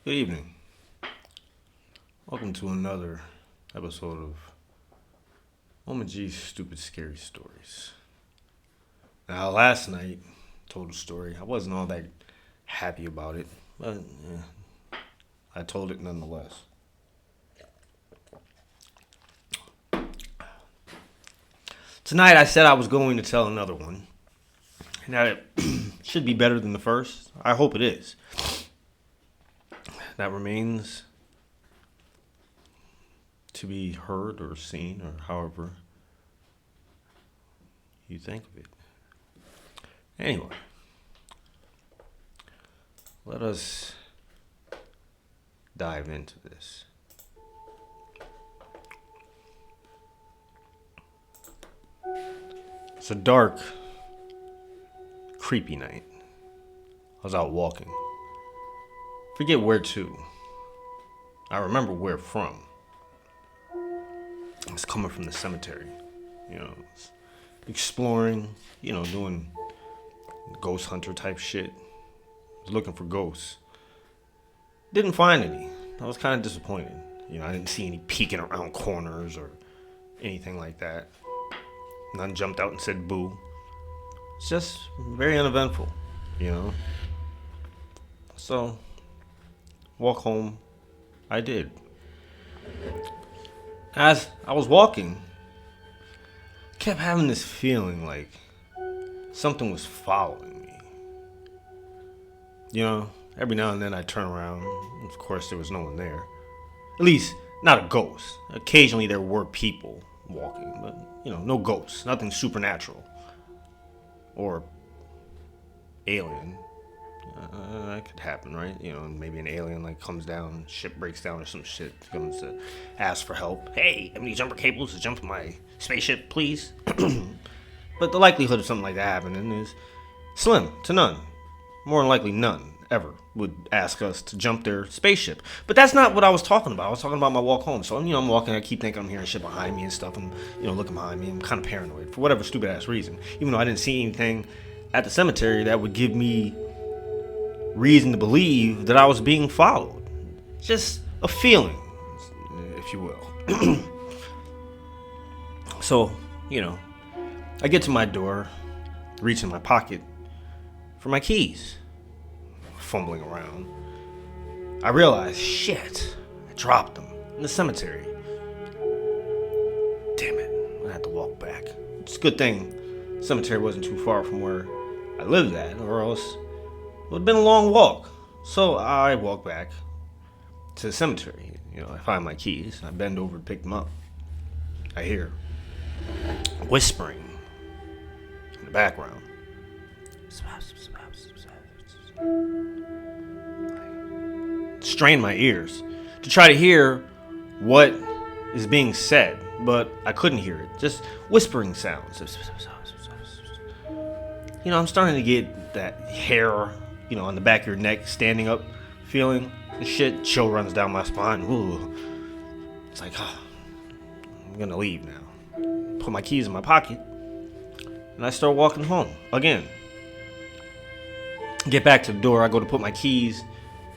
Good evening. Welcome to another episode of OmenG's Stupid Scary Stories. Now, last night, told a story. I wasn't all that happy about it, but I told it nonetheless. Tonight, I said I was going to tell another one. Now, it should be better than the first. I hope it is. That remains to be heard or seen, or however you think of it. Anyway, let us dive into this. It's a dark, creepy night. I was out walking. Forget where to. I remember where from. I was coming from the cemetery. Exploring, doing ghost hunter type shit. I was looking for ghosts. Didn't find any. I was kind of disappointed. I didn't see any peeking around corners or anything like that. None jumped out and said boo. It's just very uneventful, So, walk home, I did. As I was walking, I kept having this feeling like something was following me. Every now and then I turn around. Of course, there was no one there. At least, not a ghost. Occasionally there were people walking, but, no ghosts. Nothing supernatural. Or alien. That could happen, right? Maybe an alien comes down, ship breaks down or some shit, comes to ask for help. Hey, have any jumper cables to jump in my spaceship, please? But the likelihood of something like that happening is slim to none. More than likely, none ever would ask us to jump their spaceship. But that's not what I was talking about. I was talking about my walk home. So, I'm walking, I keep thinking I'm hearing shit behind me and stuff. I'm, looking behind me. I'm kind of paranoid for whatever stupid ass reason. Even though I didn't see anything at the cemetery that would give me reason to believe that I was being followed. Just a feeling, if you will. So, I get to my door, reach in my pocket for my keys. Fumbling around. I realize, shit, I dropped them in the cemetery. Damn it, I had to walk back. It's a good thing the cemetery wasn't too far from where I lived at, or else it would have been a long walk. So I walk back to the cemetery. I find my keys. I bend over to pick them up. I hear whispering in the background. Strain my ears to try to hear what is being said, but I couldn't hear it. Just whispering sounds. I'm starting to get that hair, on the back of your neck standing up feeling and shit. Chill runs down my spine. Ooh. It's like, I'm gonna leave now. Put my keys in my pocket, and I start walking home again. Get back to the door. I go to put my keys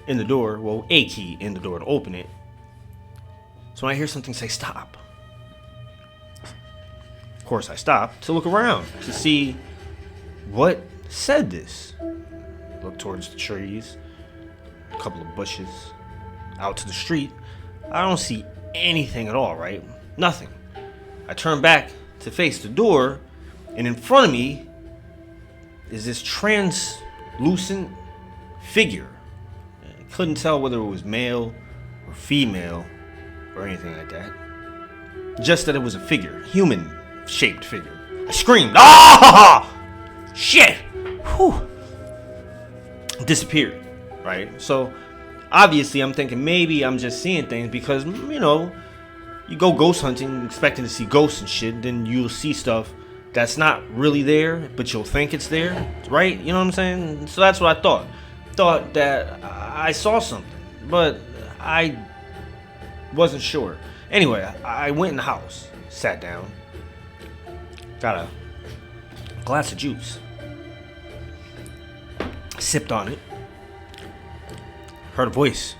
in the door. Well, a key in the door to open it. So when I hear something say stop, of course I stop to look around to see what said this. Look towards the trees, a couple of bushes, out to the street. I don't see anything at all, right? Nothing. I turn back to face the door, and in front of me is this translucent figure. I couldn't tell whether it was male or female or anything like that. Just that it was a figure, human-shaped figure. I screamed, ah! Shit! Whew. Disappeared, right? So, obviously, I'm thinking maybe I'm just seeing things because, you go ghost hunting expecting to see ghosts and shit, then you'll see stuff that's not really there, but you'll think it's there, right? You know what I'm saying? So that's what I thought. Thought that I saw something, but I wasn't sure. Anyway, I went in the house, sat down, got a glass of juice, sipped on it, heard a voice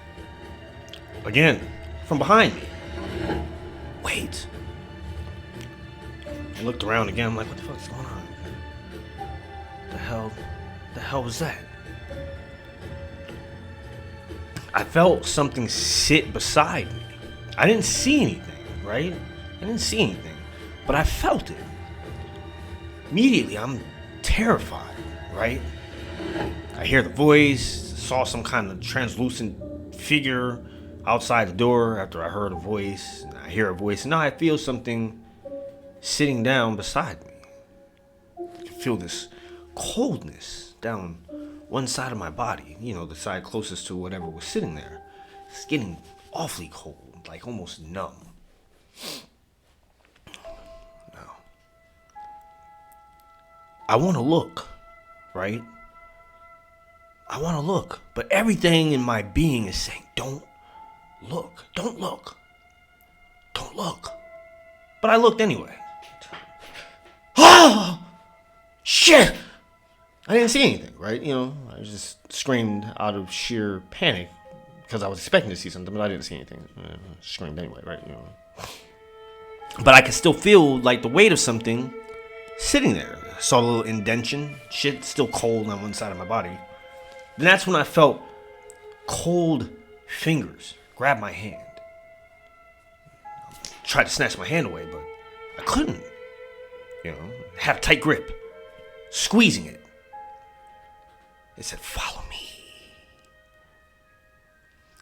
Again, from behind me. Wait. I looked around again. I'm like, what the fuck's going on? The hell was that? I felt something sit beside me. I didn't see anything, right? I didn't see anything, but I felt it. Immediately, I'm terrified, right? I hear the voice, saw some kind of translucent figure outside the door after I heard a voice. And I hear a voice, and now I feel something sitting down beside me. I can feel this coldness down one side of my body, the side closest to whatever was sitting there. It's getting awfully cold, like almost numb. Now, I want to look, right? I want to look, but everything in my being is saying, don't look, don't look, don't look. But I looked anyway. Oh, shit! I didn't see anything, right? I just screamed out of sheer panic because I was expecting to see something, but I didn't see anything. I screamed anyway, right? But I could still feel like the weight of something sitting there. I saw a little indentation, shit still cold on one side of my body. Then that's when I felt cold fingers grab my hand. I tried to snatch my hand away, but I couldn't. Had a tight grip, squeezing it. It said, follow me.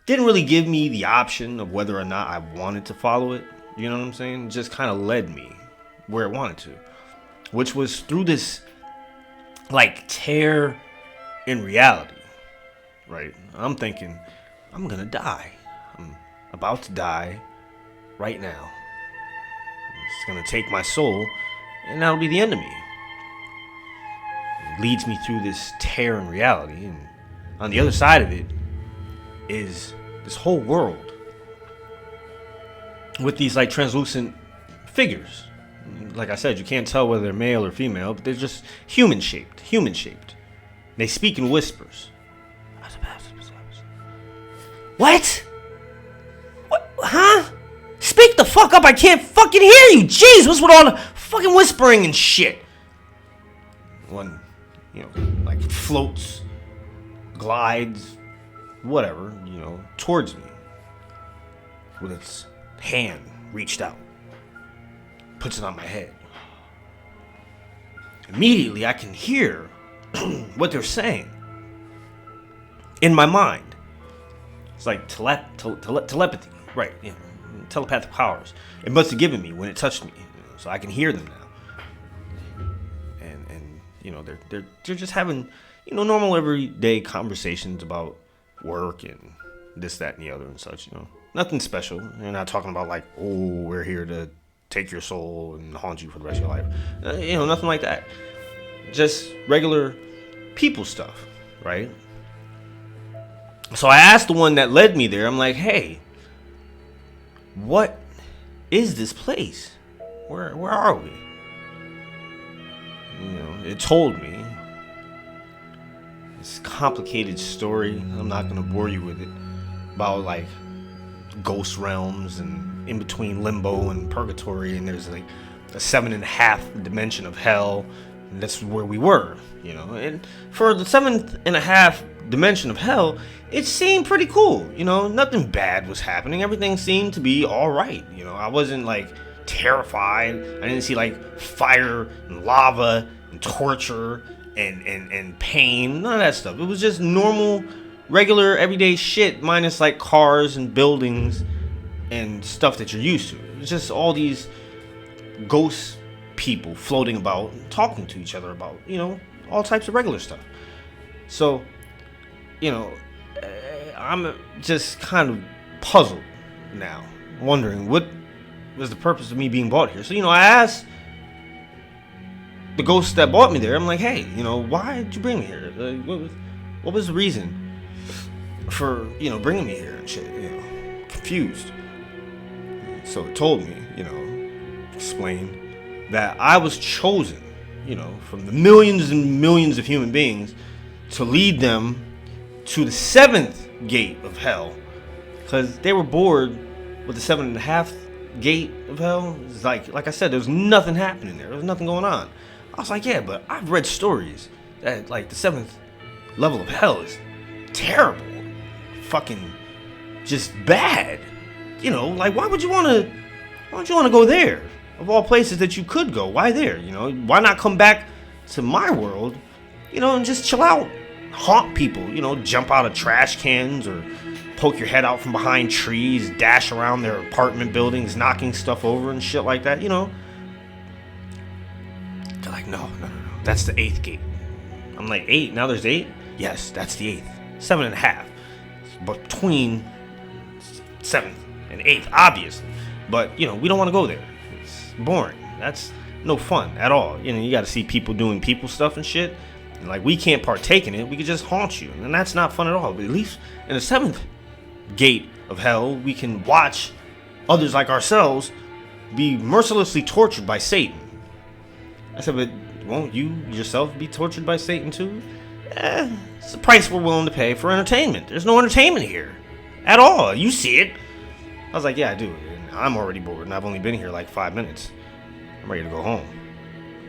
Didn't really give me the option of whether or not I wanted to follow it. You know what I'm saying? It just kind of led me where it wanted to, which was through this tear in reality, right? I'm thinking, I'm going to die. I'm about to die right now. It's going to take my soul, and that'll be the end of me. Leads me through this tear in reality, and on the other side of it is this whole world with these translucent figures. Like I said, you can't tell whether they're male or female, but they're just human shaped. They speak in whispers. What? Huh? Speak the fuck up, I can't fucking hear you. Jeez, what's with all the fucking whispering and shit? One floats, glides, whatever, towards me with its hand reached out, puts it on my head. Immediately, I can hear what they're saying in my mind. It's like telepathy, right? Telepathic powers. It must have given me when it touched me, so I can hear them now. They're just having normal everyday conversations about work and this, that, and the other and such. Nothing special. They're not talking about we're here to take your soul and haunt you for the rest of your life. Nothing like that. Just regular people stuff, right? So I asked the one that led me there. I'm like, hey, what is this place? Where are we? It told me this complicated story. I'm not gonna bore you with it, about ghost realms and in between limbo and purgatory, and there's a 7.5 dimension of hell, and that's where we were. And for the 7.5 dimension of hell, it seemed pretty cool. Nothing bad was happening. Everything seemed to be all right. I wasn't terrified. I didn't see fire and lava and torture and pain, none of that stuff. It was just normal, regular, everyday shit, minus cars and buildings and stuff that you're used to. It was just all these ghost people floating about, talking to each other about, all types of regular stuff. So, I'm just kind of puzzled now, wondering what was the purpose of me being brought here. So, I asked the ghost that brought me there, I'm like, hey, why did you bring me here? What was the reason for, bringing me here and shit, confused. So it told me, explained that I was chosen, from the millions and millions of human beings to lead them to the 7th gate of hell, because they were bored with the 7.5 gate of hell. It's like I said, there was nothing happening there. There was nothing going on. I was like, yeah, but I've read stories that like the 7th level of hell is terrible, fucking just bad. You know, like why would you want to go there? Of all places that you could go, why there? You know, why not come back to my world, you know, and just chill out, haunt people, you know, jump out of trash cans or poke your head out from behind trees, dash around their apartment buildings, knocking stuff over and shit like that, you know. They're like, no, that's the 8th gate. I'm like, 8? Now there's 8? Yes, that's the 8th. 7.5. But between 7th and 8th, obviously. But, you know, we don't want to go there. It's boring. That's no fun at all. You know, you got to see people doing people stuff and shit. And like, we can't partake in it. We could just haunt you. And that's not fun at all. But at least in the 7th gate of hell, we can watch others like ourselves be mercilessly tortured by Satan. I said, but won't you yourself be tortured by Satan too? It's the price we're willing to pay for entertainment. There's no entertainment here at all. You see it. I was like, yeah, I do. And I'm already bored, and I've only been here like 5 minutes. I'm ready to go home.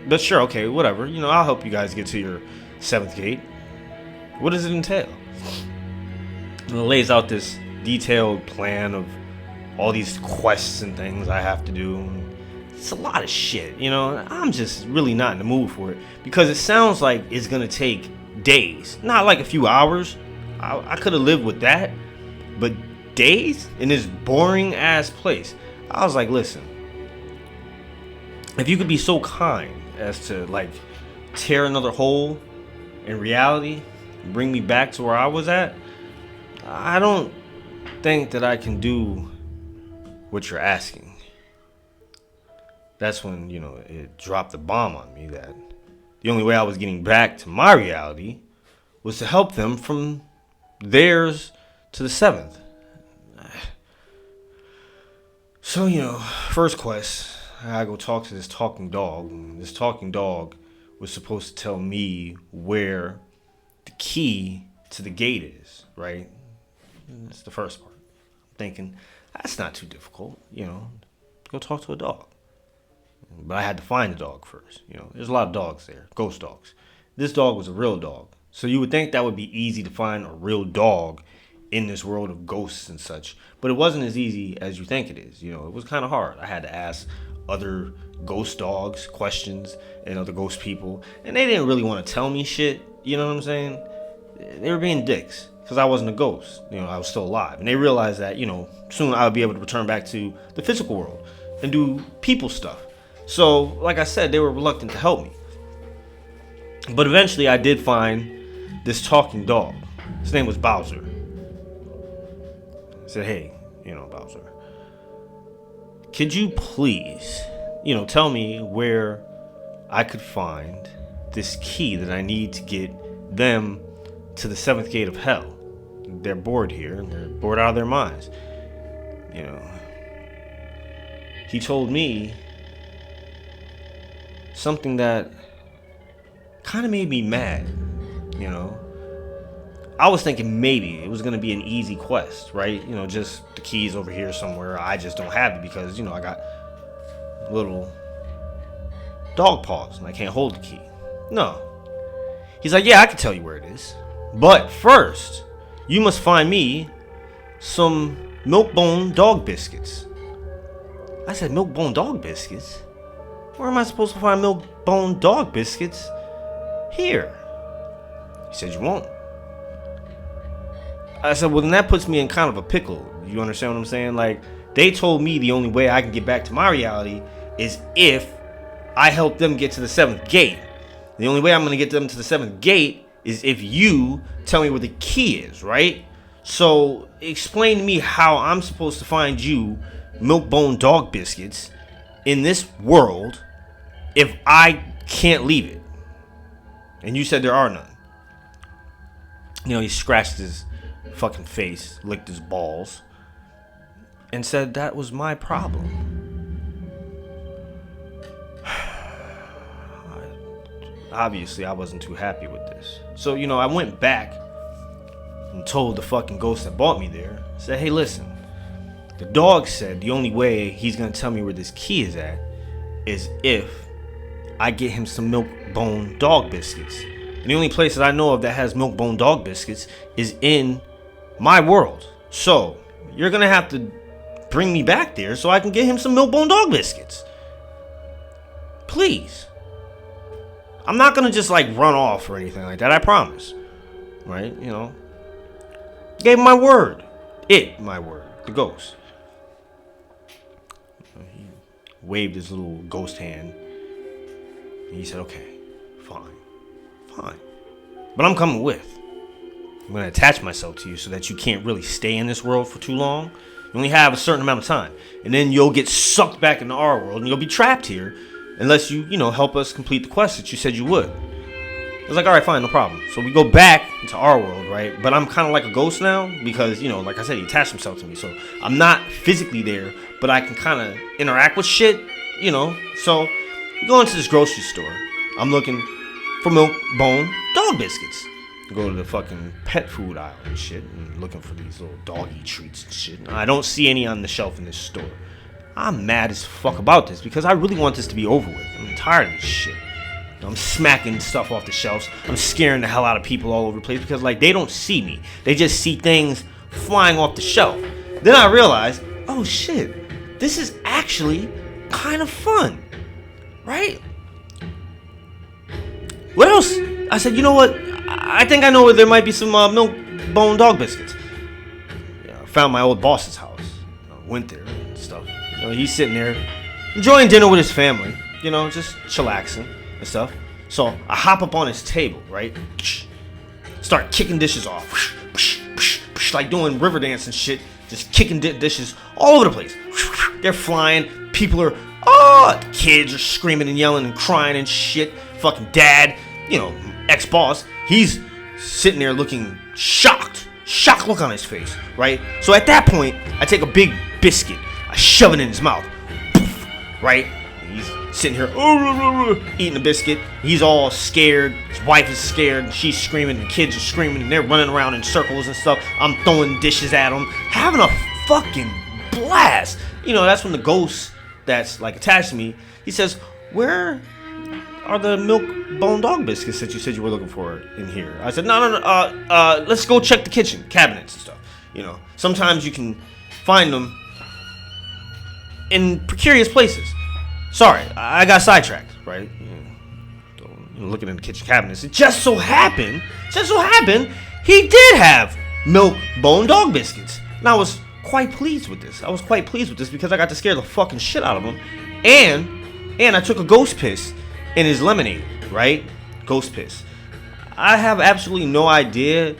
But sure, okay, whatever. You know, I'll help you guys get to your 7th gate. What does it entail? And it lays out this detailed plan of all these quests and things I have to do. It's a lot of shit, you know. I'm just really not in the mood for it because it sounds like it's gonna take days, not like a few hours. I could have lived with that, but days in this boring ass place. I was like, listen, if you could be so kind as to like tear another hole in reality and bring me back to where I was at, I don't think that I can do what you're asking. That's when, you know, it dropped the bomb on me that the only way I was getting back to my reality was to help them from theirs to the 7th. So, you know, first quest, I go talk to this talking dog. And this talking dog was supposed to tell me where the key to the gate is, right? And that's the first part. I'm thinking, that's not too difficult, you know, go talk to a dog. But I had to find the dog first. You know, there's a lot of dogs there, ghost dogs. This dog was a real dog. So you would think that would be easy to find a real dog in this world of ghosts and such. But it wasn't as easy as you think it is. You know, it was kind of hard. I had to ask other ghost dogs questions and other ghost people. And they didn't really want to tell me shit. You know what I'm saying? They were being dicks because I wasn't a ghost. You know, I was still alive. And they realized that, you know, soon I would be able to return back to the physical world and do people stuff. So, like I said, they were reluctant to help me. But eventually I did find this talking dog. His name was Bowser. I said, hey, you know, Bowser, could you please, you know, tell me where I could find this key that I need to get them to the 7th gate of hell? They're bored here, and they're bored out of their minds. You know, he told me something that kind of made me mad, you know. I was thinking maybe it was going to be an easy quest, right? You know, just the keys over here somewhere. I just don't have it because, you know, I got little dog paws and I can't hold the key. No. He's like, yeah, I can tell you where it is. But first, you must find me some milk-bone dog biscuits. I said, milk-bone dog biscuits? Where am I supposed to find milk-bone dog biscuits? Here. He said, you won't. I said, well, then that puts me in kind of a pickle. You understand what I'm saying? Like, they told me the only way I can get back to my reality is if I help them get to the 7th gate. The only way I'm going to get them to the 7th gate is if you tell me where the key is, right? So, explain to me how I'm supposed to find you milk-bone dog biscuits in this world if I can't leave it. And you said there are none. You know, he scratched his fucking face, licked his balls, and said that was my problem. Obviously, I wasn't too happy with this. So, you know, I went back and told the fucking ghost that brought me there, said, hey, listen, the dog said the only way he's gonna tell me where this key is at is if I get him some milk bone dog biscuits. And the only place that I know of that has milk bone dog biscuits is in my world. So you're gonna have to bring me back there so I can get him some milk bone dog biscuits. Please. I'm not gonna just like run off or anything like that, I promise. Right? You know. Gave him my word. My word. The ghost. He waved his little ghost hand. And he said, okay, fine. But I'm coming with. I'm gonna attach myself to you so that you can't really stay in this world for too long. You only have a certain amount of time. And then you'll get sucked back into our world and you'll be trapped here unless you help us complete the quest that you said you would. I was like, all right, fine, no problem. So we go back into our world, right? But I'm kind of like a ghost now because, like I said, he attached himself to me. So I'm not physically there, but I can kind of interact with shit, So we go into this grocery store. I'm looking for milk bone dog biscuits. Go to the fucking pet food aisle and shit and looking for these little doggy treats and shit. I don't see any on the shelf in this store. I'm mad as fuck about this because I really want this to be over with. I'm tired of this shit. I'm smacking stuff off the shelves. I'm scaring the hell out of people all over the place because they don't see me. They just see things flying off the shelf. Then I realize, oh shit, this is actually kind of fun, right? What else? I said, you know what? I think I know where there might be some milk bone dog biscuits. I found my old boss's house. Went there and stuff. He's sitting there enjoying dinner with his family. Just chillaxing and stuff. So I hop up on his table, right? Start kicking dishes off. Like doing river dance and shit. Just kicking dishes all over the place. They're flying. People are, kids are screaming and yelling and crying and shit. Fucking dad, ex-boss, he's sitting there looking shocked look on his face, right? So at that point, I take a big biscuit, I shove it in his mouth, poof, right? He's sitting here eating the biscuit. He's all scared. His wife is scared, and she's screaming, and the kids are screaming, and they're running around in circles and stuff. I'm throwing dishes at them, having a fucking blast. That's when the ghost that's attached to me, he says, where are the milk bone dog biscuits that you said you were looking for in here? I said, no, let's go check the kitchen cabinets and stuff. Sometimes you can find them in precarious places. Sorry, I got sidetracked, right? Looking in the kitchen cabinets, it just so happened, he did have milk bone dog biscuits. And I was quite pleased with this. Because I got to scare the fucking shit out of him. And I took a ghost piss in his lemonade, right? Ghost piss. I have absolutely no idea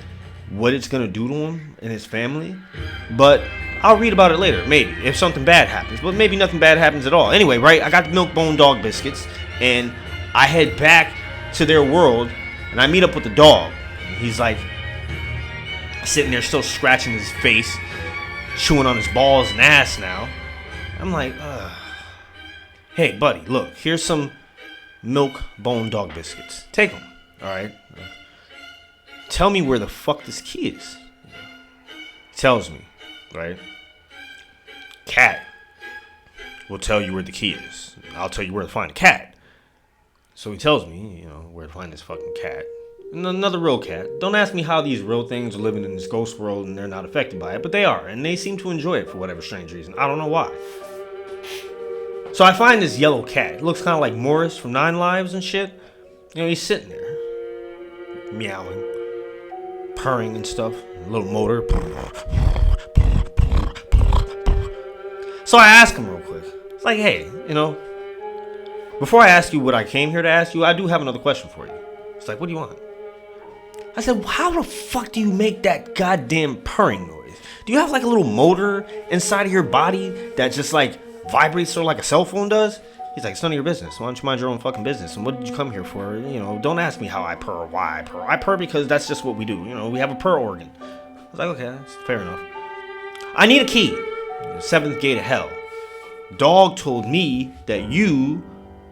what it's gonna do to him and his family, but I'll read about it later, maybe, if something bad happens, but maybe nothing bad happens at all. Anyway, right, I got the milk bone dog biscuits, and I head back to their world, and I meet up with the dog. He's sitting there still scratching his face, chewing on his balls and ass now. I'm like, hey, buddy, look, here's some milk bone dog biscuits. Take them, all right? Tell me where the fuck this key is. He tells me, right? Cat will tell you where the key is. I'll tell you where to find the cat. So he tells me, where to find this fucking cat. And another real cat. Don't ask me how these real things are living in this ghost world and they're not affected by it, but they are. And they seem to enjoy it for whatever strange reason. I don't know why. So I find this yellow cat. It looks kind of like Morris from 9 Lives and shit. He's sitting there, meowing, purring and stuff. A little motor. So I ask him real quick. It's like, hey, before I ask you what I came here to ask you, I do have another question for you. It's like, what do you want? I said, how the fuck do you make that goddamn purring noise? Do you have a little motor inside of your body that just vibrates sort of like a cell phone does? He's like, it's none of your business. Why don't you mind your own fucking business? And what did you come here for? Don't ask me how I purr or why I purr. I purr because that's just what we do. We have a purr organ. I was like, okay, that's fair enough. I need a key. The 7th gate of hell. Dog told me that you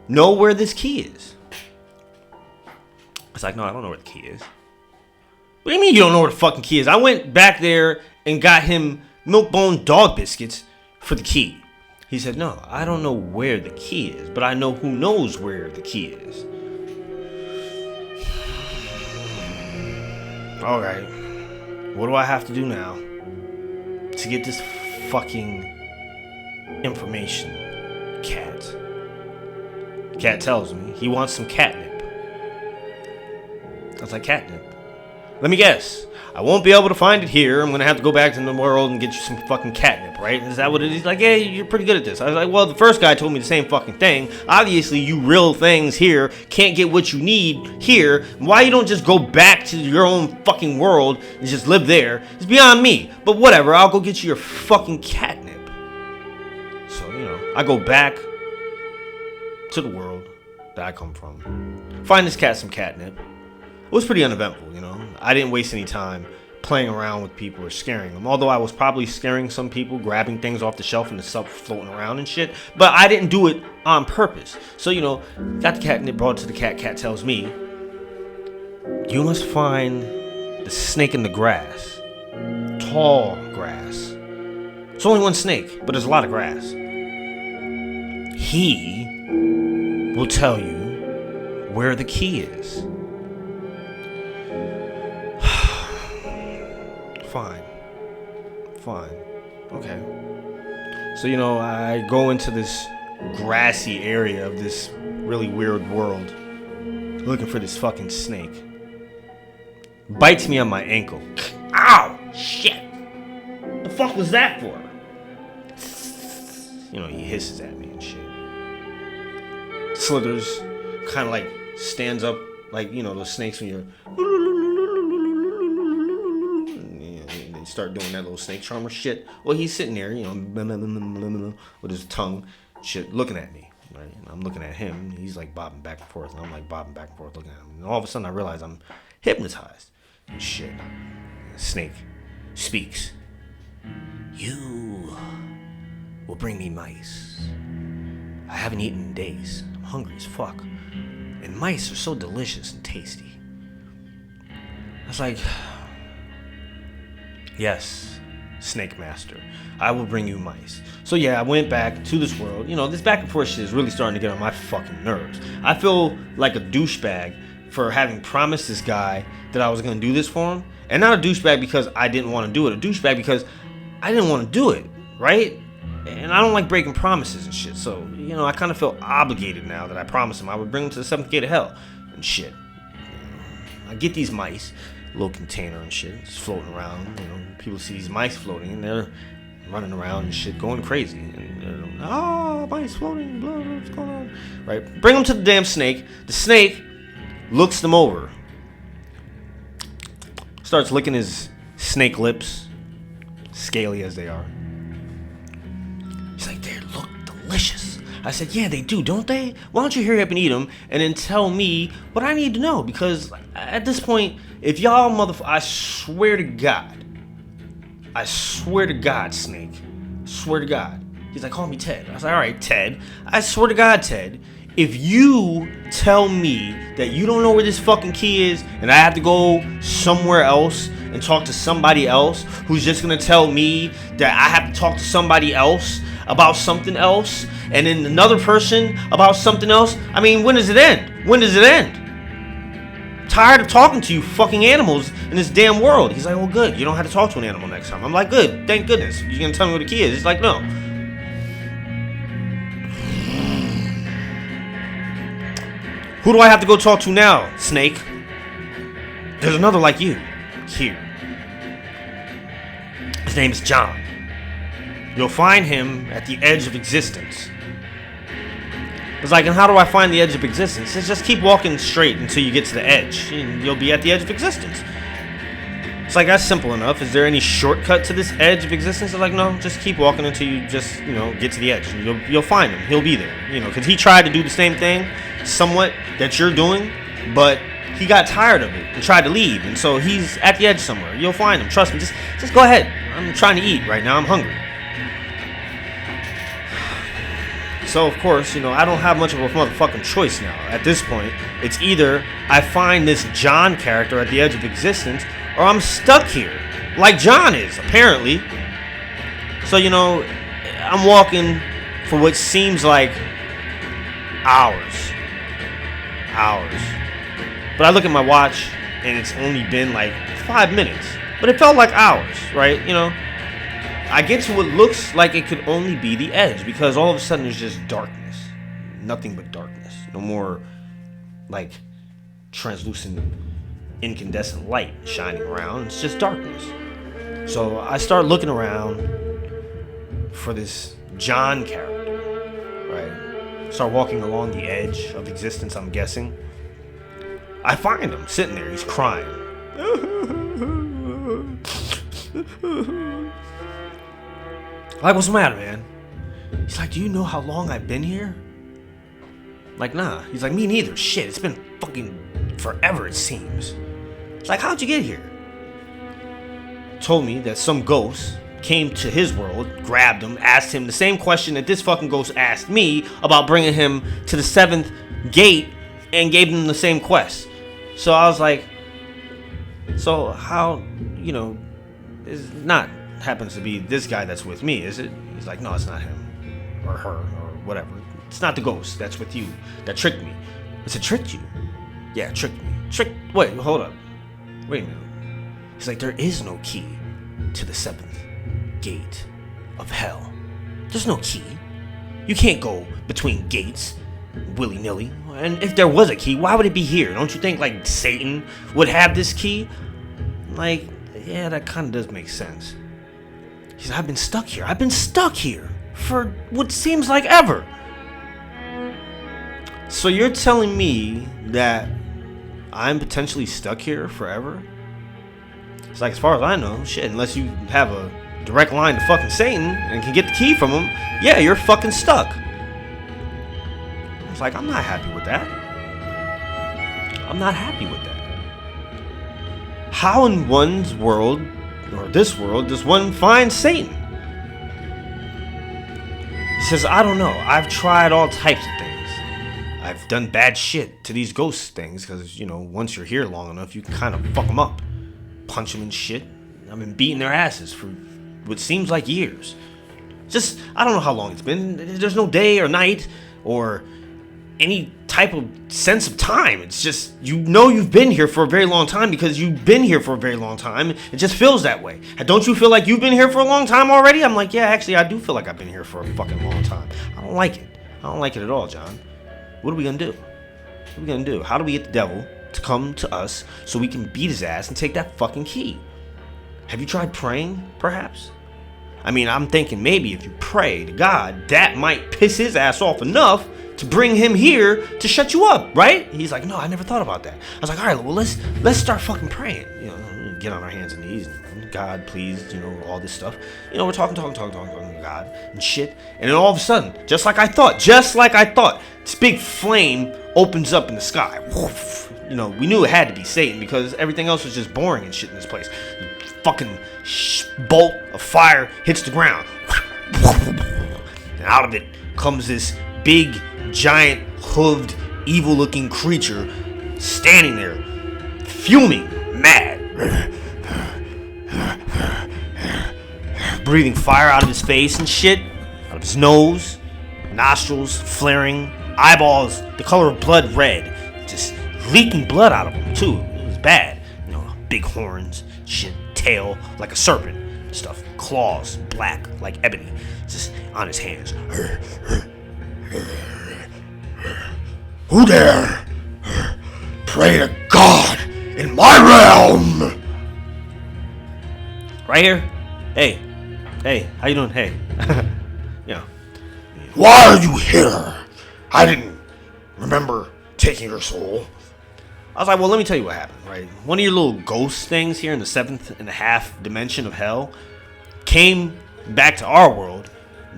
know where this key is. I was like, no, I don't know where the key is. What do you mean you don't know where the fucking key is? I went back there and got him milk bone dog biscuits for the key. He said, no, I don't know where the key is, but I know who knows where the key is. Alright. What do I have to do now to get this fucking information? Cat. Cat tells me he wants some catnip. I was like, catnip? Let me guess. I won't be able to find it here. I'm going to have to go back to the world and get you some fucking catnip, right? Is that what it is? Like, yeah, you're pretty good at this. I was like, well, the first guy told me the same fucking thing. Obviously, you real things here can't get what you need here. Why you don't just go back to your own fucking world and just live there? It's beyond me. But whatever, I'll go get you your fucking catnip. So, I go back to the world that I come from. Find this cat some catnip. It was pretty uneventful, I didn't waste any time playing around with people or scaring them. Although I was probably scaring some people, grabbing things off the shelf and the stuff floating around and shit. But I didn't do it on purpose. So, got the catnip, brought it to the cat. Cat tells me, you must find the snake in the grass. Tall grass. It's only one snake, but there's a lot of grass. He will tell you where the key is. Fine. Okay. So, I go into this grassy area of this really weird world looking for this fucking snake. Bites me on my ankle. Ow! Shit! The fuck was that for? He hisses at me and shit. Slithers, kind of like stands up like, those snakes when you're... start doing that little snake charmer shit. Well, he's sitting there, with his tongue, shit, looking at me. Right? And I'm looking at him. He's like bobbing back and forth, and I'm like bobbing back and forth, looking at him. And all of a sudden, I realize I'm hypnotized. And shit. The snake speaks. You will bring me mice. I haven't eaten in days. I'm hungry as fuck. And mice are so delicious and tasty. I was like, yes, Snake Master, I will bring you mice. So yeah, I went back to this world. This back and forth shit is really starting to get on my fucking nerves. I feel like a douchebag for having promised this guy that I was going to do this for him. And not a douchebag because I didn't want to do it. A douchebag because I didn't want to do it, right? And I don't like breaking promises and shit. So, I kind of feel obligated now that I promised him I would bring him to the 7th gate of hell and shit. I get these mice. Little container and shit. It's floating around. People see these mice floating and they're running around and shit, going crazy. And they're, mice floating, blah, blah, what's going on? Right? Bring them to the damn snake. The snake looks them over. Starts licking his snake lips, scaly as they are. He's like, they look delicious. I said, yeah, they do, don't they? Why don't you hurry up and eat them and then tell me what I need to know? Because at this point, if y'all I swear to God, Snake, I swear to God. He's like, call me Ted. I was like, all right, Ted. I swear to God, Ted, if you tell me that you don't know where this fucking key is and I have to go somewhere else and talk to somebody else who's just gonna tell me that I have to talk to somebody else about something else and then another person about something else, I mean, when does it end? When does it end? Tired of talking to you fucking animals in this damn world. He's like, well, good. You don't have to talk to an animal next time. I'm like, good. Thank goodness. You're going to tell me where the key is. He's like, no. Who do I have to go talk to now, Snake? There's another like you here. His name's John. You'll find him at the edge of existence. It's like, and how do I find the edge of existence? It's just keep walking straight until you get to the edge, and you'll be at the edge of existence. It's like, that's simple enough. Is there any shortcut to this edge of existence? It's like, no, just keep walking until you just, get to the edge. And you'll find him. He'll be there. Because he tried to do the same thing, somewhat, that you're doing, but he got tired of it and tried to leave. And so he's at the edge somewhere. You'll find him. Trust me. Just go ahead. I'm trying to eat right now. I'm hungry. So, of course, I don't have much of a motherfucking choice now. At this point, it's either I find this John character at the edge of existence, or I'm stuck here, like John is, apparently. So, I'm walking for what seems like hours. But I look at my watch, and it's only been like 5 minutes. But it felt like hours, right? I get to what looks like it could only be the edge, because all of a sudden there's just darkness. Nothing but darkness. No more, like, translucent, incandescent light shining around. It's just darkness. So I start looking around for this John character, right? Start walking along the edge of existence, I'm guessing. I find him sitting there. He's crying. Like, what's the matter, man? He's like, do you know how long I've been here? Like, nah. He's like, me neither. Shit, it's been fucking forever, it seems. It's like, how'd you get here? Told me that some ghost came to his world, grabbed him, asked him the same question that this fucking ghost asked me about bringing him to the 7th gate, and gave him the same quest. So I was like, so how, is not happens to be this guy that's with me, is it? He's like, no, it's not him or her or whatever. It's not the ghost that's with you that tricked me. I said, tricked you? Yeah, tricked me. Wait, hold up. Wait a minute. He's like, there is no key to the 7th gate of hell. There's no key. You can't go between gates willy-nilly. And if there was a key, why would it be here? Don't you think, like, Satan would have this key? Like, yeah, that kind of does make sense. He said, I've been stuck here for what seems like ever. So you're telling me that I'm potentially stuck here forever? It's like, as far as I know, shit, unless you have a direct line to fucking Satan and can get the key from him, yeah, you're fucking stuck. I was like, I'm not happy with that. How in one's world, or this world, does one find Satan? He says, I don't know. I've tried all types of things. I've done bad shit to these ghost things, because, once you're here long enough, you can kind of fuck them up. Punch them and shit. I've been beating their asses for what seems like years. Just, I don't know how long it's been. There's no day or night or any type of sense of time. It's just, you've been here for a very long time because you've been here for a very long time. It just feels that way. Don't you feel like you've been here for a long time already? I'm like, yeah, actually, I do feel like I've been here for a fucking long time. I don't like it. I don't like it at all, John. What are we gonna do? How do we get the devil to come to us so we can beat his ass and take that fucking key? Have you tried praying, perhaps? I mean, I'm thinking maybe if you pray to God, that might piss his ass off enough to bring him here to shut you up, right? He's like, no, I never thought about that. I was like, all right, well, let's start fucking praying. Get on our hands and knees. God, please, all this stuff. We're talking to God and shit. And then all of a sudden, just like I thought, this big flame opens up in the sky. Woof. We knew it had to be Satan because everything else was just boring and shit in this place. Fucking bolt of fire hits the ground. And out of it comes this big, giant, hooved, evil-looking creature standing there, fuming, mad. Breathing fire out of his face and shit, out of his nose, nostrils flaring, eyeballs the color of blood red, just leaking blood out of him too. It was bad. Big horns, shit, tail like a serpent, stuff, claws black like ebony, just on his hands. Who dare pray to God in my realm? Right here. Hey, how you doing? Hey. Why are you here? I didn't remember taking your soul. I was like, well, let me tell you what happened, right? One of your little ghost things here in the 7.5 dimension of hell came back to our world,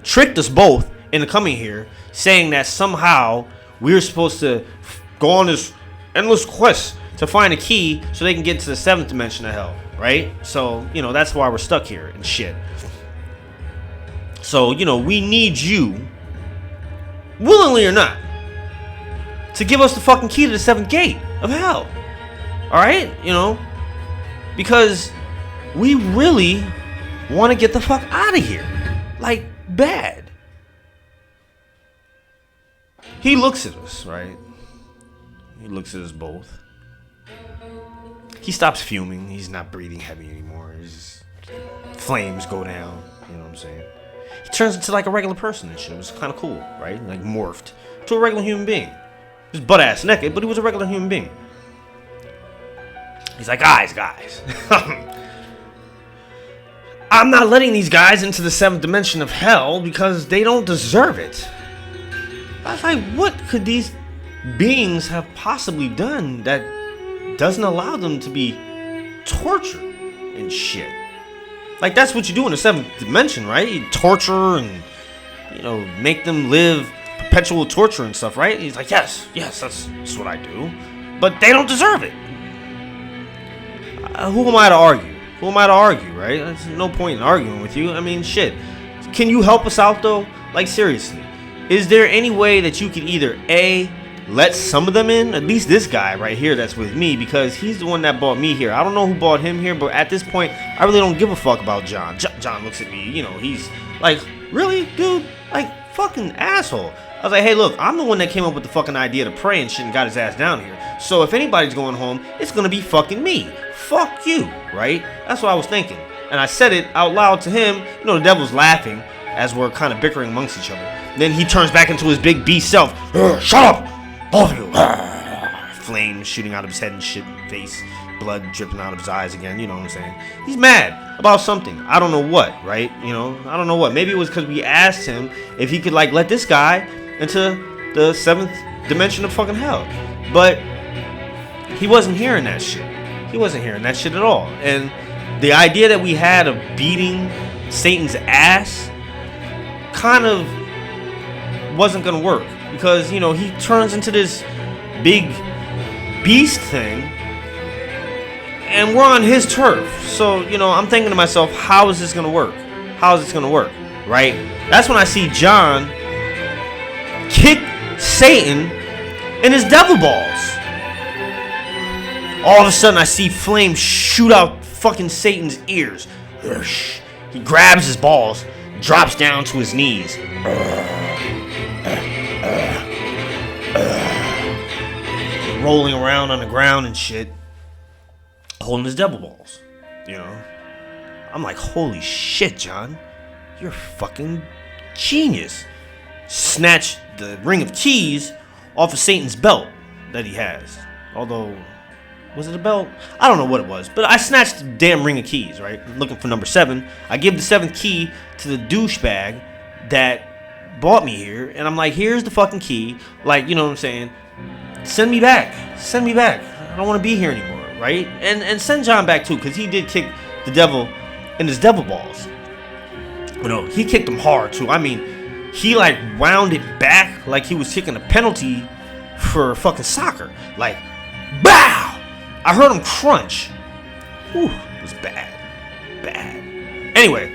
tricked us both into coming here, saying that somehow we were supposed to go on this endless quest to find a key so they can get to the 7th dimension of hell, right? So, that's why we're stuck here and shit. So, we need you, willingly or not, to give us the fucking key to the 7th gate of hell. Alright? because we really want to get the fuck out of here. Like, bad. He looks at us, right? He looks at us both. He stops fuming. He's not breathing heavy anymore. His flames go down. You know what I'm saying? He turns into like a regular person and shit. It was kind of cool, right? Like morphed to a regular human being. He was butt ass naked, but he was a regular human being. He's like, guys. I'm not letting these guys into the 7th dimension of hell because they don't deserve it. I was like, what could these beings have possibly done that doesn't allow them to be tortured and shit? Like, that's what you do in the 7th dimension, right? You torture and, you know, make them live perpetual torture and stuff, right? He's like, yes, that's what I do. But they don't deserve it. Who am I to argue? Who am I to argue, right? There's no point in arguing with you. I mean, shit. Can you help us out, though? Like, seriously. Is there any way that you could either, A, let some of them in? At least this guy right here that's with me, because he's the one that brought me here. I don't know who brought him here, but at this point, I really don't give a fuck about John. John looks at me, you know, he's like, really, dude? Like, fucking asshole. I was like, hey, look, I'm the one that came up with the fucking idea to pray and shit and got his ass down here. So if anybody's going home, it's gonna be fucking me. Fuck you, right? That's what I was thinking. And I said it out loud to him. You know, the devil's laughing as we're kind of bickering amongst each other. Then he turns back into his big beast self. Shut up, both of you. Flames shooting out of his head and shit, face, blood dripping out of his eyes again. You know what I'm saying? He's mad about something. I don't know what, right? You know, I don't know what. Maybe it was because we asked him if he could, like, let this guy into the 7th dimension of fucking hell. But he wasn't hearing that shit. He wasn't hearing that shit at all. And the idea that we had of beating Satan's ass kind of wasn't gonna work, because, you know, he turns into this big beast thing and we're on his turf. So, you know, I'm thinking to myself, how is this gonna work? How is this gonna work? Right? That's when I see John kick Satan in his devil balls. All of a sudden, I see flames shoot out fucking Satan's ears. He grabs his balls, drops down to his knees. Rolling around on the ground and shit, holding his devil balls. You know? I'm like, holy shit, John. You're a fucking genius. Snatch the ring of keys off of Satan's belt that he has. Although, was it a belt? I don't know what it was, but I snatched the damn ring of keys, right? Looking for number 7. I give the 7th key to the douchebag that bought me here, and I'm like, here's the fucking key. Like, you know what I'm saying? Send me back. Send me back. I don't want to be here anymore, right? And send John back too, because he did kick the devil in his devil balls. You know, he kicked him hard too. I mean, he like wound it back like he was kicking a penalty for fucking soccer. Like, BOW! I heard him crunch. Whew, it was bad. Bad. Anyway,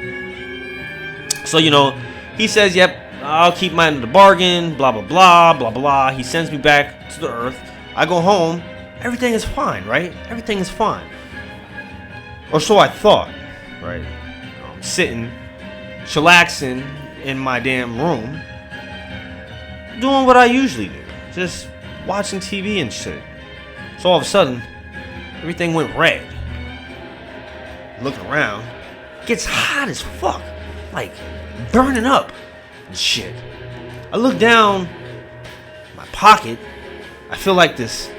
so, you know, he says, yep, I'll keep my end of the bargain, blah, blah, blah, blah, blah. He sends me back to the earth. I go home. Everything is fine, right? Everything is fine. Or so I thought, right? I'm sitting, chillaxing in my damn room, doing what I usually do. Just watching TV and shit. So all of a sudden, everything went red. Looking around, it gets hot as fuck. Like, burning up and shit. I look down my pocket. I feel like this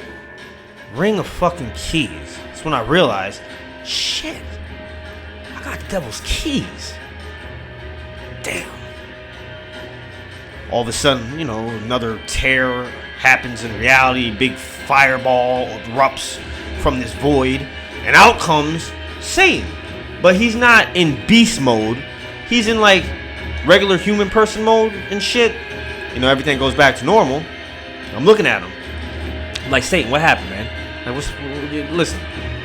ring of fucking keys. That's when I realized, shit, I got the devil's keys. Damn. All of a sudden, you know, another tear happens in reality. Big fireball erupts from this void, and out comes Satan. But he's not in beast mode. He's in like regular human person mode and shit. You know, everything goes back to normal. I'm looking at him. I'm like, Satan, what happened, man? Like, listen,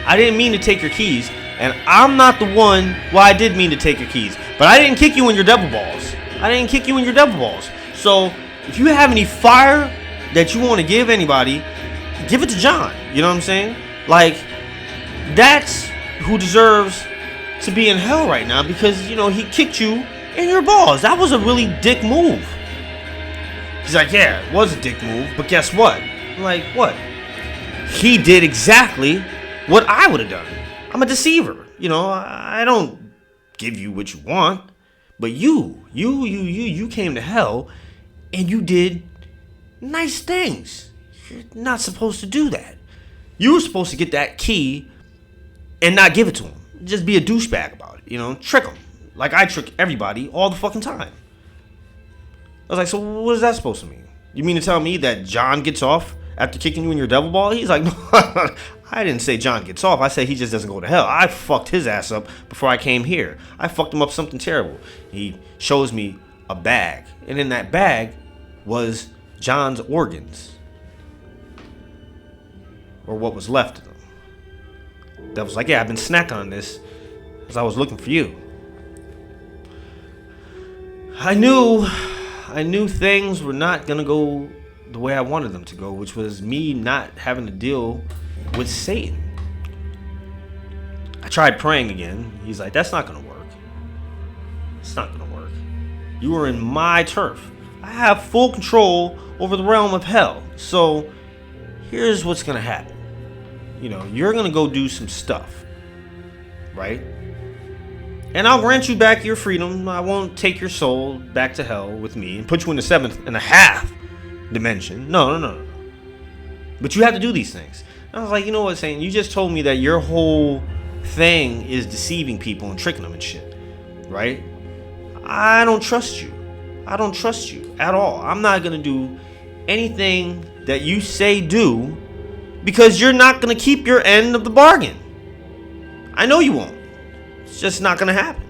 I didn't mean to take your keys, and I'm not the one. Well, I did mean to take your keys, but I didn't kick you in your devil balls. I didn't kick you in your devil balls. So if you have any fire that you want to give anybody, give it to John. You know what I'm saying? Like, that's who deserves to be in hell right now because, you know, he kicked you in your balls. That was a really dick move. He's like, yeah, it was a dick move, but guess what? I'm like, what? He did exactly what I would have done. I'm a deceiver. You know, I don't give you what you want, but you came to hell and you did nice things. You're not supposed to do that. You were supposed to get that key and not give it to him. Just be a douchebag about it, you know, trick him. Like I trick everybody all the fucking time. I was like, so what is that supposed to mean? You mean to tell me that John gets off after kicking you in your devil ball? He's like, no, I didn't say John gets off. I said he just doesn't go to hell. I fucked his ass up before I came here. I fucked him up something terrible. He shows me a bag. And in that bag was John's organs. Or what was left of them. Devil's like, yeah, I've been snacking on this because I was looking for you. I knew things were not going to go the way I wanted them to go, which was me not having to deal with Satan. I tried praying again. He's like, that's not going to work. It's not going to work. You are in my turf. I have full control over the realm of hell. So here's what's going to happen. You know, you're going to go do some stuff, right? And I'll grant you back your freedom. I won't take your soul back to hell with me and put you in the 7th and a half dimension. No. But you have to do these things. And I was like, you know what, Satan? You just told me that your whole thing is deceiving people and tricking them and shit, right? I don't trust you. I don't trust you at all. I'm not going to do anything that you say do because you're not going to keep your end of the bargain. I know you won't. It's just not going to happen.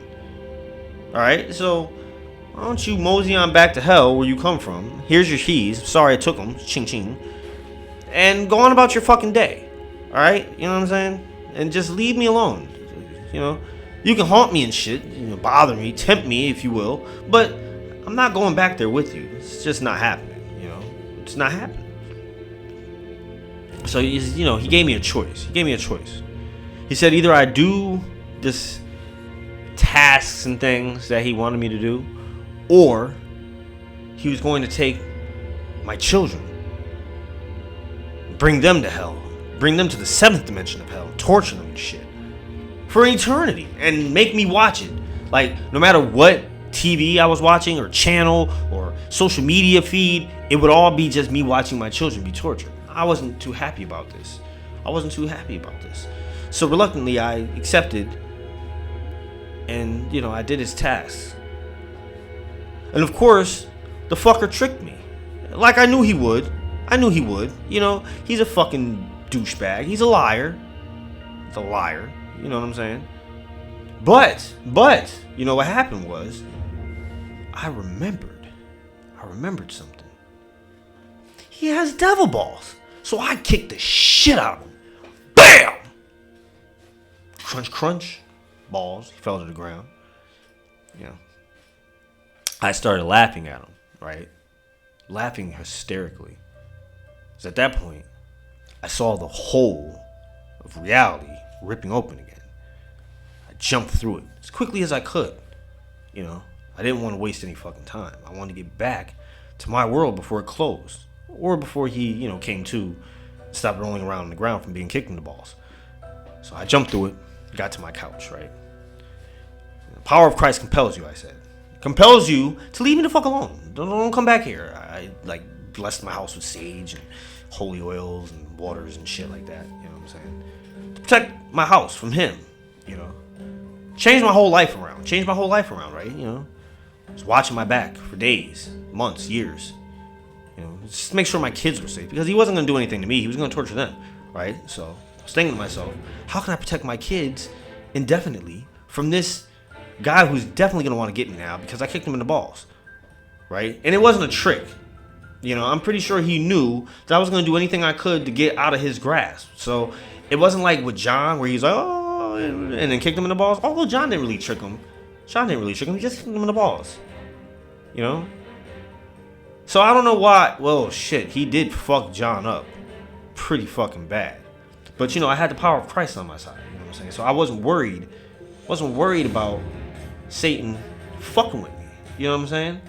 Alright, so why don't you mosey on back to hell where you come from. Here's your keys. Sorry I took them. Ching ching. And go on about your fucking day. Alright? You know what I'm saying? And just leave me alone. You know? You can haunt me and shit. You know, bother me. Tempt me, if you will. But I'm not going back there with you. It's just not happening. You know? It's not happening. So, you know, he gave me a choice. He said either I do this tasks and things that he wanted me to do, or he was going to take my children, bring them to hell, bring them to the 7th dimension of hell, torture them and shit for eternity, and make me watch it. Like, no matter what TV I was watching or channel or social media feed, it would all be just me watching my children be tortured. I wasn't too happy about this. So reluctantly I accepted, and, you know, I did his tasks. And of course, the fucker tricked me. Like I knew he would. You know, he's a fucking douchebag. He's a liar. You know what I'm saying? But, you know what happened was, I remembered something. He has devil balls. So I kicked the shit out of him. Bam! Crunch, crunch. Balls. He fell to the ground. You know. I started laughing at him, right? Laughing hysterically. Because at that point, I saw the hole of reality ripping open again. I jumped through it as quickly as I could. You know, I didn't want to waste any fucking time. I wanted to get back to my world before it closed. Or before he, you know, came to, stopped rolling around on the ground from being kicked in the balls. So I jumped through it, got to my couch, right? The power of Christ compels you, I said. Compels you to leave me the fuck alone. Don't come back here. I, like, blessed my house with sage and holy oils and waters and shit like that. You know what I'm saying? To protect my house from him, you know. Changed my whole life around, right? You know. I was watching my back for days, months, years. You know, just to make sure my kids were safe, because he wasn't going to do anything to me. He was going to torture them, right? So I was thinking to myself, how can I protect my kids indefinitely from this guy who's definitely going to want to get me now because I kicked him in the balls, right? And it wasn't a trick. You know, I'm pretty sure he knew that I was going to do anything I could to get out of his grasp. So it wasn't like with John where he's like, oh, and then kicked him in the balls. Although John didn't really trick him. He just kicked him in the balls. You know? So I don't know why. Well, shit, he did fuck John up pretty fucking bad. But, you know, I had the power of Christ on my side. You know what I'm saying? So I wasn't worried. Wasn't worried about Satan fucking with me. You know what I'm saying?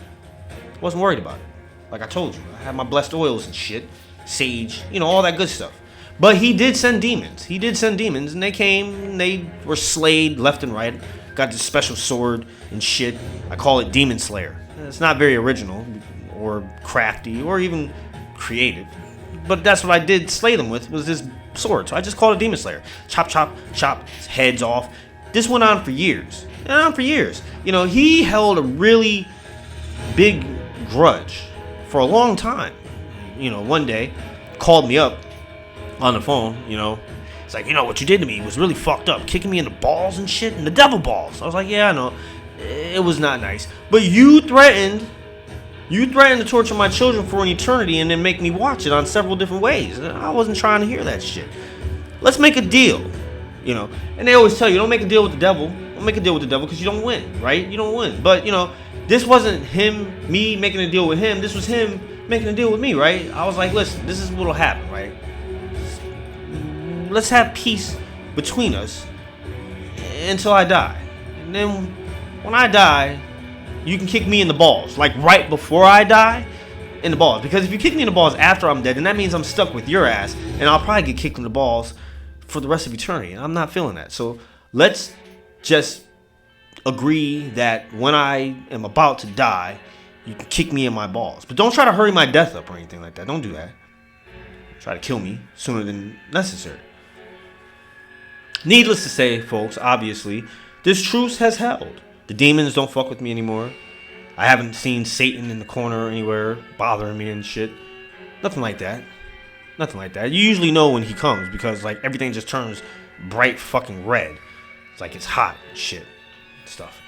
Wasn't worried about it. Like I told you, I had my blessed oils and shit, sage, all that good stuff. But he did send demons. He did send demons, and they came, and they were slayed left and right. Got this special sword and shit. I call it Demon Slayer. It's not very original or crafty or even creative. But that's what I did slay them with, was this sword. So I just called it Demon Slayer. Chop, chop, chop, heads off. This went on for years. He held a really big grudge for a long time. One day, called me up on the phone, It's like, what you did to me was really fucked up. Kicking me in the balls and shit, and the devil balls. I was like, yeah, I know. It was not nice. But you threatened to torture my children for an eternity and then make me watch it on several different ways. I wasn't trying to hear that shit. Let's make a deal, And they always tell you, don't make a deal with the devil. Don't make a deal with the devil because you don't win, right? You don't win. But, this wasn't me making a deal with him. This was him making a deal with me, right? I was like, listen, this is what'll happen, right? Let's have peace between us until I die. And then when I die, you can kick me in the balls. Like right before I die, in the balls. Because if you kick me in the balls after I'm dead, then that means I'm stuck with your ass. And I'll probably get kicked in the balls for the rest of eternity. And I'm not feeling that. So let's just agree that when I am about to die, you can kick me in my balls. But don't try to hurry my death up or anything like that. Don't do that. Try to kill me sooner than necessary. Needless to say, folks, obviously, this truce has held. The demons don't fuck with me anymore. I haven't seen Satan in the corner anywhere bothering me and shit. Nothing like that. Nothing like that. You usually know when he comes because, like, everything just turns bright fucking red. It's like it's hot and shit and stuff.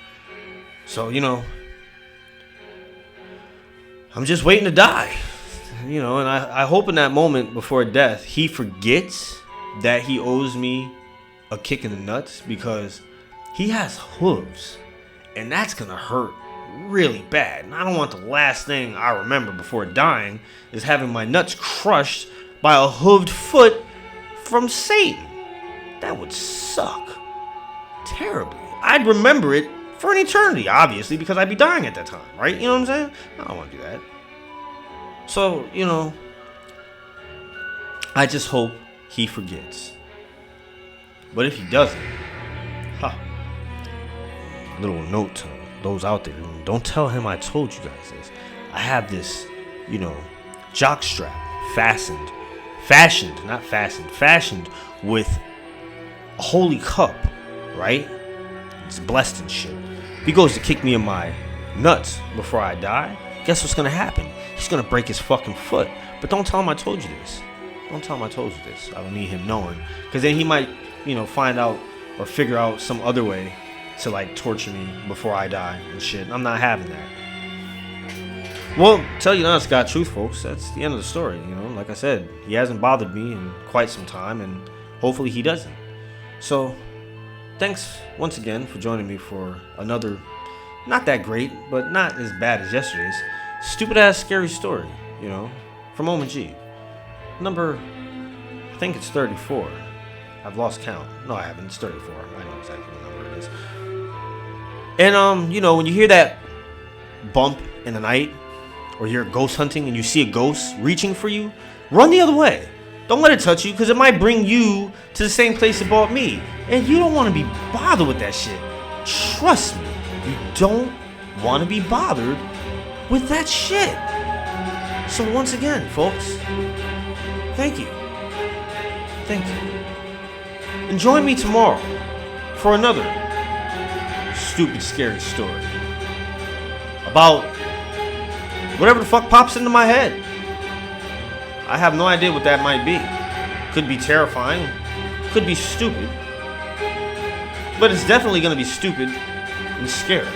So, I'm just waiting to die. And I hope in that moment before death, he forgets that he owes me a kick in the nuts because he has hooves and that's gonna hurt really bad. And I don't want the last thing I remember before dying is having my nuts crushed by a hooved foot from Satan. That would suck terribly. I'd remember it for an eternity, obviously, because I'd be dying at that time, right? You know what I'm saying? I don't want to do that. So, I just hope he forgets. But if he doesn't, little note to those out there, don't tell him I told you guys this. I have this, jock strap fashioned with a holy cup, right? It's blessed and shit. If he goes to kick me in my nuts before I die, guess what's gonna happen? He's gonna break his fucking foot. But don't tell him I told you this. Don't tell him I told you this. I don't need him knowing. Because then he might, find out or figure out some other way to, like, torture me before I die and shit. I'm not having that. Well, tell you the honest God truth, folks. That's the end of the story, Like I said, he hasn't bothered me in quite some time, and hopefully he doesn't. So, thanks once again for joining me for another, not that great, but not as bad as yesterday's, stupid-ass scary story, from OmenG's. Number, I think it's 34. I've lost count. No, I haven't. It's 34. I know exactly what number it is. And, when you hear that bump in the night, or you're ghost hunting and you see a ghost reaching for you, run the other way. Don't let it touch you, because it might bring you to the same place it brought me. And you don't want to be bothered with that shit. Trust me, you don't want to be bothered with that shit. So once again, folks, thank you. Thank you. And join me tomorrow for another stupid, scary story about whatever the fuck pops into my head. I have no idea what that might be. Could be terrifying, could be stupid, but it's definitely going to be stupid and scary.